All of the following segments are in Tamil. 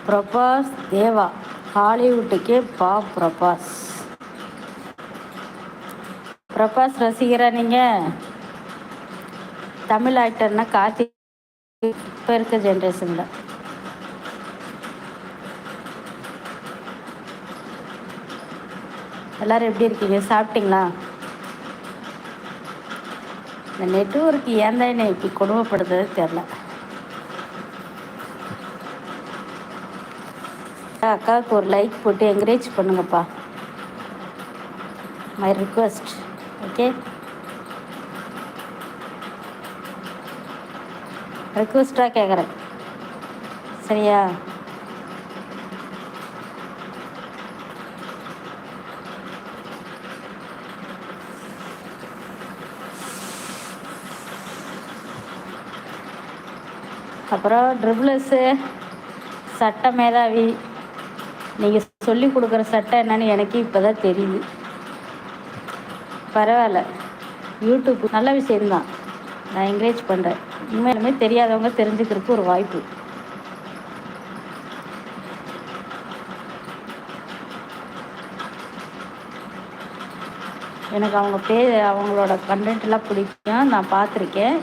பிரபாஸ் தேவா ஹாலிவுட்டுக்கே பிரபாஸ். பிரபாஸ் ரசிகரா நீங்கள்? தமிழ் ஆக்டர்னா கார்த்திக். இப்போ இருக்க ஜென்ரேஷனில் எல்லோரும் எப்படி இருக்கீங்க? சாப்பிட்டீங்களா? இந்த நெட்வொர்க் ஏன் தான் என்னை இப்படி கொடுமைப்படுறது தெரில. அக்காவுக்கு ஒரு லைக் போட்டு என்கரேஜ் பண்ணுங்கப்பா. My request. ஓகே, ரிக்வெஸ்ட்டாக கேட்குறேன், சரியா? அப்புறம் ட்ரிபிள்எஸ்ஸு சட்ட மேதாவி, நீங்கள் சொல்லி கொடுக்குற சட்டம் என்னன்னு எனக்கு இப்போ தான் தெரியுது. பரவாயில்ல, யூடியூப் நல்ல விஷயம்தான், நான் என்கரேஜ் பண்ணுறேன். உண்மையிலுமே தெரியாதவங்க தெரிஞ்சுக்கிறதுக்கு ஒரு வாய்ப்பு. எனக்கு அவங்களோட கண்டென்ட்லாம் பிடிக்கும், நான் பார்த்துருக்கேன்.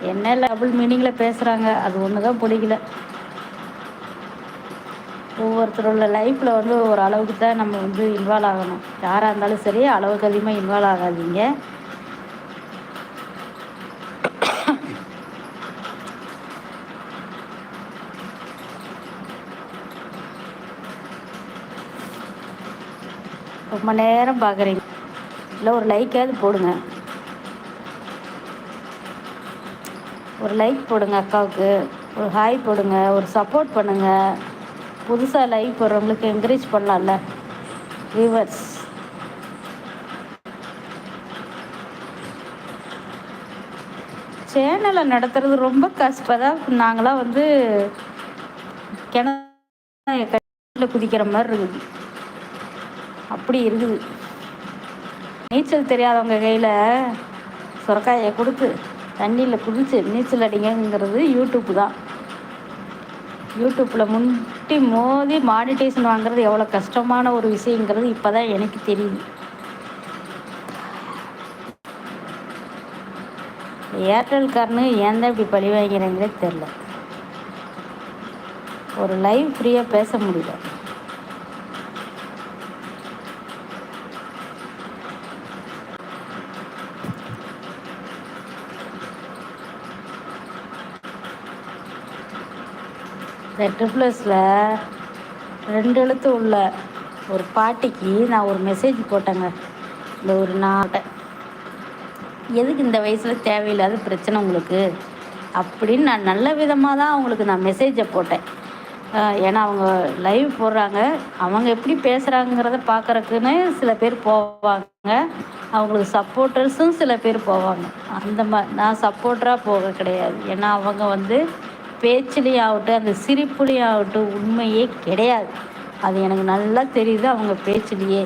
என்ன டபுள் மீனிங்கில் பேசுகிறாங்க, அது ஒன்று தான் பிடிக்கல. ஒவ்வொருத்தரோட லைஃப்பில் ஒரு அளவுக்கு தான் நம்ம இன்வால்வ் ஆகணும். யாராக இருந்தாலும் சரி, அளவுக்கு அதிகமாக இன்வால்வ் ஆகாதீங்க. ரொம்ப நேரம் பார்க்குறீங்க, இல்லை ஒரு லைக்காவது போடுங்க. ஒரு லைக் போடுங்க அக்காவுக்கு, ஒரு ஹாய் போடுங்க, ஒரு சப்போர்ட் பண்ணுங்கள். புதுசாக லைக் போடுறவங்களுக்கு என்கரேஜ் பண்ணலாம்ல வியூவர்ஸ். சேனலை நடத்துறது ரொம்ப கஷ்டம் தான். நாங்களாம் கிணத்துல குதிக்கிற மாதிரி இருக்குது, அப்படி இருக்குது. நீச்சல் தெரியாதவங்க கையில் சுரக்காயை கொடுத்து தண்ணியில் குதித்து நீச்சல் அடிங்கிறது யூடியூப்பு தான். யூடியூப்பில் முட்டி மோதி மானிட்டேஷன் வாங்குறது எவ்வளோ கஷ்டமான ஒரு விஷயங்கிறது இப்போ தான் எனக்கு தெரியுது. ஏர்டெல்காரனு ஏன் தான் இப்படி பழி வாங்கிறீங்களே தெரில. ஒரு லைவ் ஃப்ரீயாக பேச முடியல. இந்த ட்ரிபிள்எஸில் 2 எழுத்து உள்ள ஒரு பாட்டிக்கு நான் ஒரு மெசேஜ் போட்டேங்க. இந்த ஒரு நாட்டை எதுக்கு இந்த வயசில் தேவையில்லாத பிரச்சனை உங்களுக்கு அப்படின்னு நான் நல்ல விதமாக தான் அவங்களுக்கு நான் மெசேஜை போட்டேன். ஏன்னா அவங்க லைவ் போடுறாங்க, அவங்க எப்படி பேசுகிறாங்கிறத பார்க்குறக்குன்னு சில பேர் போவாங்க, அவங்களுக்கு சப்போர்ட்டர்ஸும் சில பேர் போவாங்க. அந்த மாதிரி நான் சப்போர்ட்டராக போக கிடையாது. ஏன்னா அவங்க பேச்சுலேயும் ஆகட்டும், அந்த சிரிப்புலேயும் ஆகட்டும் உண்மையே கிடையாது. அது எனக்கு நல்லா தெரியுது அவங்க பேச்சுலேயே.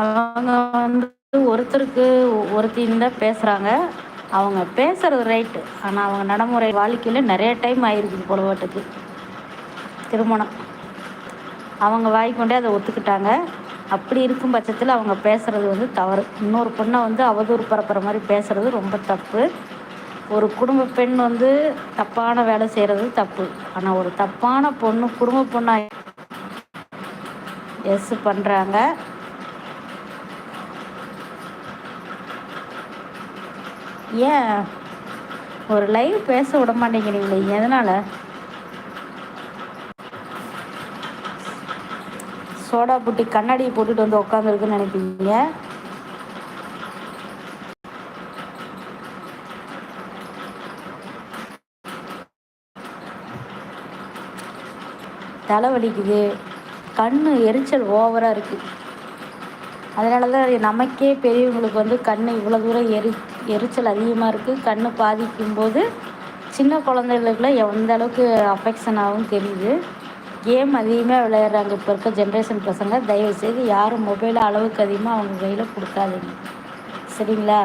அவங்க ஒருத்தருக்கு ஒருத்தின்னு தான் பேசுகிறாங்க. அவங்க பேசுகிறது ரைட்டு, ஆனால் அவங்க நடைமுறை வாழ்க்கையில் நிறைய டைம் ஆகிருக்குது பொலவாட்டுக்கு திருமணம். அவங்க வாய்க்கொண்டே அதை ஒத்துக்கிட்டாங்க. அப்படி இருக்கும் பட்சத்தில் அவங்க பேசுகிறது தவறு. இன்னொரு பொண்ணை அவதூறு பரப்புகிற மாதிரி பேசுகிறது ரொம்ப தப்பு. ஒரு குடும்ப பெண் தப்பான வேலை செய்கிறது தப்பு. ஆனால் ஒரு தப்பான பொண்ணு குடும்ப பொண்ணாக எஸ் பண்ணுறாங்க. ஏன் ஒரு லைவ் பேச விட மாட்டேங்கிறீங்களே, எதனால்? சோடா புட்டி கண்ணாடியை போட்டுட்டு உட்காந்துருக்குன்னு நினைப்பீங்க. தலை வலிக்குது, கண் எரிச்சல் ஓவராக இருக்குது. அதனால தான் நமக்கே பெரியவங்களுக்கு கண் இவ்வளோ தூரம் எரிச்சல் அதிகமாக இருக்குது. கண் பாதிக்கும்போது சின்ன குழந்தைகளுக்குலாம் எந்த அளவுக்கு அஃபெக்ஷன் ஆகும் தெரியுது. கேம் அதிகமாக விளையாடுறாங்க இப்போ இருக்க ஜென்ரேஷன் பசங்க. தயவுசெய்து யாரும் மொபைலை அளவுக்கு அதிகமாக அவங்க கையில் கொடுக்காதீங்க, சரிங்களா?